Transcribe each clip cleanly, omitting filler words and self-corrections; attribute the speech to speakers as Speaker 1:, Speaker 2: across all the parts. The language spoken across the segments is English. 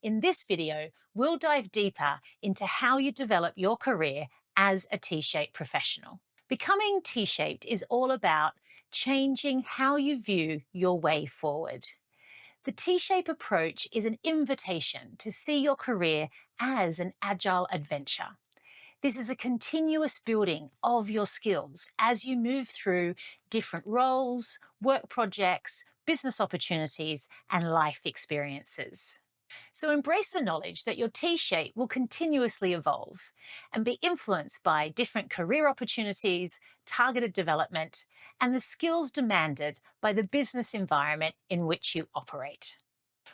Speaker 1: In this video, we'll dive deeper into how you develop your career as a T-shaped professional. Becoming T-shaped is all about changing how you view your way forward. The T-shape approach is an invitation to see your career as an agile adventure. This is a continuous building of your skills as you move through different roles, work projects, business opportunities, and life experiences. So embrace the knowledge that your T shape will continuously evolve and be influenced by different career opportunities, targeted development, and the skills demanded by the business environment in which you operate.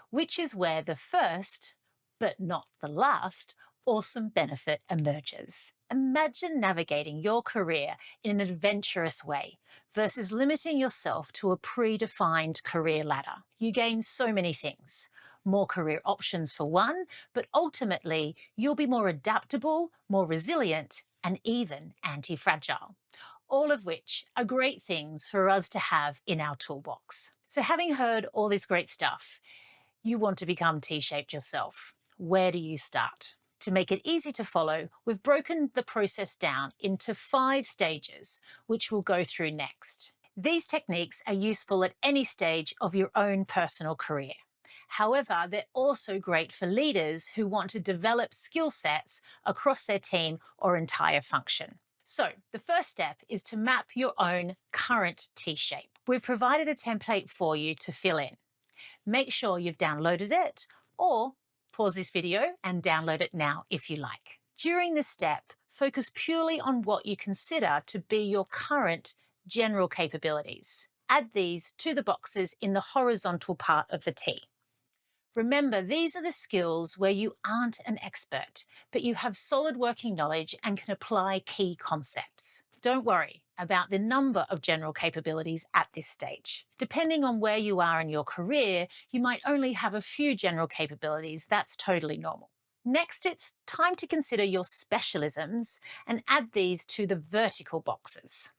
Speaker 1: Which is where the first, but not the last, awesome benefit emerges. Imagine navigating your career in an adventurous way versus limiting yourself to a predefined career ladder. You gain so many things. More career options for one, but ultimately you'll be more adaptable, more resilient, and even anti-fragile. All of which are great things for us to have in our toolbox. So having heard all this great stuff, you want to become T-shaped yourself. Where do you start? To make it easy to follow, we've broken the process down into 5 stages, which we'll go through next. These techniques are useful at any stage of your own personal career. However, they're also great for leaders who want to develop skill sets across their team or entire function. So the first step is to map your own current T-shape. We've provided a template for you to fill in. Make sure you've downloaded it, or pause this video and download it now if you like. During this step, focus purely on what you consider to be your current general capabilities. Add these to the boxes in the horizontal part of the T. Remember, these are the skills where you aren't an expert, but you have solid working knowledge and can apply key concepts. Don't worry about the number of general capabilities at this stage. Depending on where you are in your career, you might only have a few general capabilities. That's totally normal. Next, it's time to consider your specialisms and add these to the vertical boxes.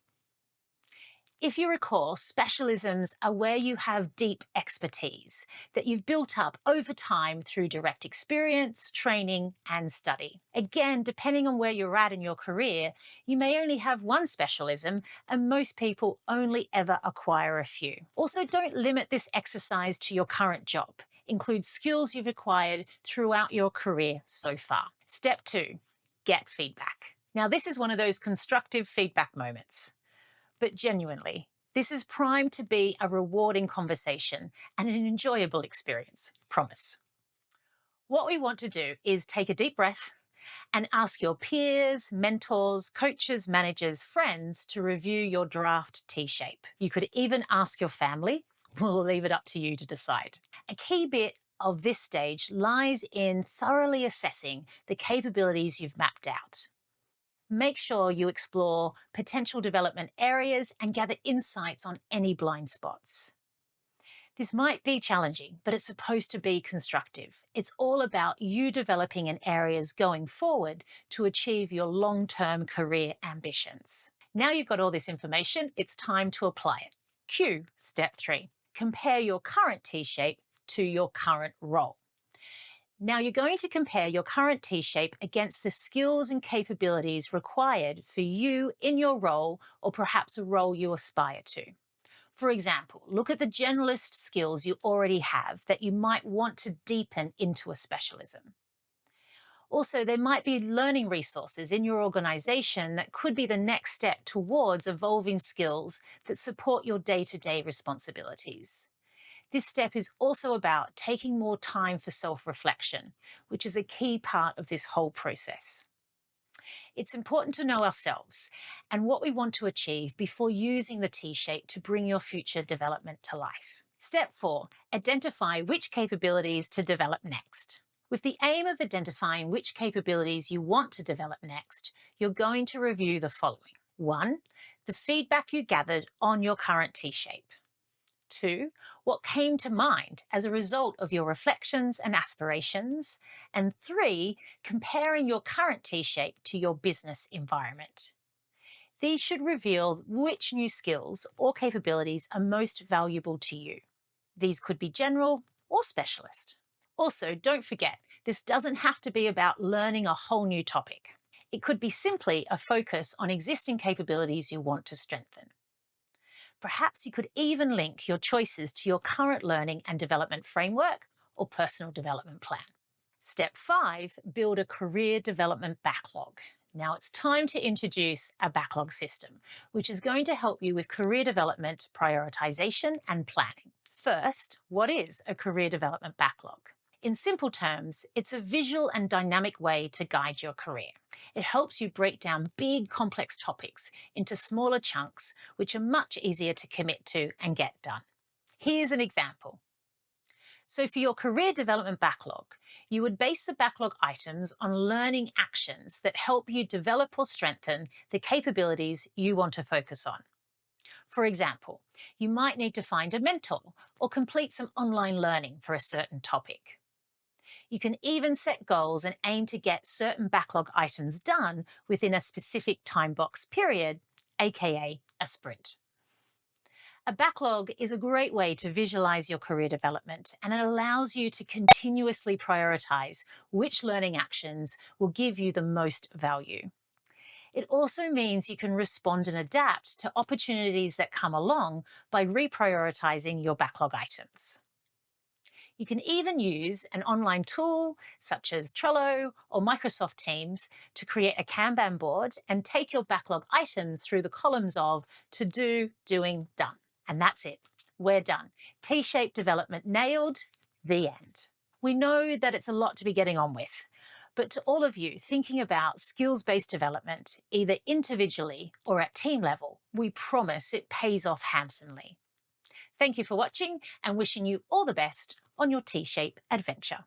Speaker 1: If you recall, specialisms are where you have deep expertise that you've built up over time through direct experience, training, and study. Again, depending on where you're at in your career, you may only have one specialism, and most people only ever acquire a few. Also, don't limit this exercise to your current job. Include skills you've acquired throughout your career so far. Step 2, get feedback. Now, this is one of those constructive feedback moments. But genuinely, this is primed to be a rewarding conversation and an enjoyable experience, promise. What we want to do is take a deep breath and ask your peers, mentors, coaches, managers, friends to review your draft T-shape. You could even ask your family. We'll leave it up to you to decide. A key bit of this stage lies in thoroughly assessing the capabilities you've mapped out. Make sure you explore potential development areas and gather insights on any blind spots. This might be challenging, but it's supposed to be constructive. It's all about you developing in areas going forward to achieve your long-term career ambitions. Now you've got all this information, it's time to apply it. Cue step 3. Compare your current T-shape to your current role. Now you're going to compare your current T-shape against the skills and capabilities required for you in your role, or perhaps a role you aspire to. For example, look at the generalist skills you already have that you might want to deepen into a specialism. Also, there might be learning resources in your organization that could be the next step towards evolving skills that support your day-to-day responsibilities. This step is also about taking more time for self-reflection, which is a key part of this whole process. It's important to know ourselves and what we want to achieve before using the T-shape to bring your future development to life. Step 4, identify which capabilities to develop next. With the aim of identifying which capabilities you want to develop next, you're going to review the following. 1, the feedback you gathered on your current T-shape. 2, what came to mind as a result of your reflections and aspirations. And 3, comparing your current T-shape to your business environment. These should reveal which new skills or capabilities are most valuable to you. These could be general or specialist. Also, don't forget, this doesn't have to be about learning a whole new topic. It could be simply a focus on existing capabilities you want to strengthen. Perhaps you could even link your choices to your current learning and development framework or personal development plan. Step 5, build a career development backlog. Now it's time to introduce a backlog system, which is going to help you with career development, prioritization, and planning. First, what is a career development backlog? In simple terms, it's a visual and dynamic way to guide your career. It helps you break down big, complex topics into smaller chunks, which are much easier to commit to and get done. Here's an example. So, for your career development backlog, you would base the backlog items on learning actions that help you develop or strengthen the capabilities you want to focus on. For example, you might need to find a mentor or complete some online learning for a certain topic. You can even set goals and aim to get certain backlog items done within a specific time box period, aka a sprint. A backlog is a great way to visualize your career development, and it allows you to continuously prioritize which learning actions will give you the most value. It also means you can respond and adapt to opportunities that come along by reprioritizing your backlog items. You can even use an online tool such as Trello or Microsoft Teams to create a Kanban board and take your backlog items through the columns of to do, doing, done. And that's it. We're done. T-shaped development nailed. The end. We know that it's a lot to be getting on with. But to all of you thinking about skills-based development, either individually or at team level, we promise it pays off handsomely. Thank you for watching and wishing you all the best on your T-shape adventure.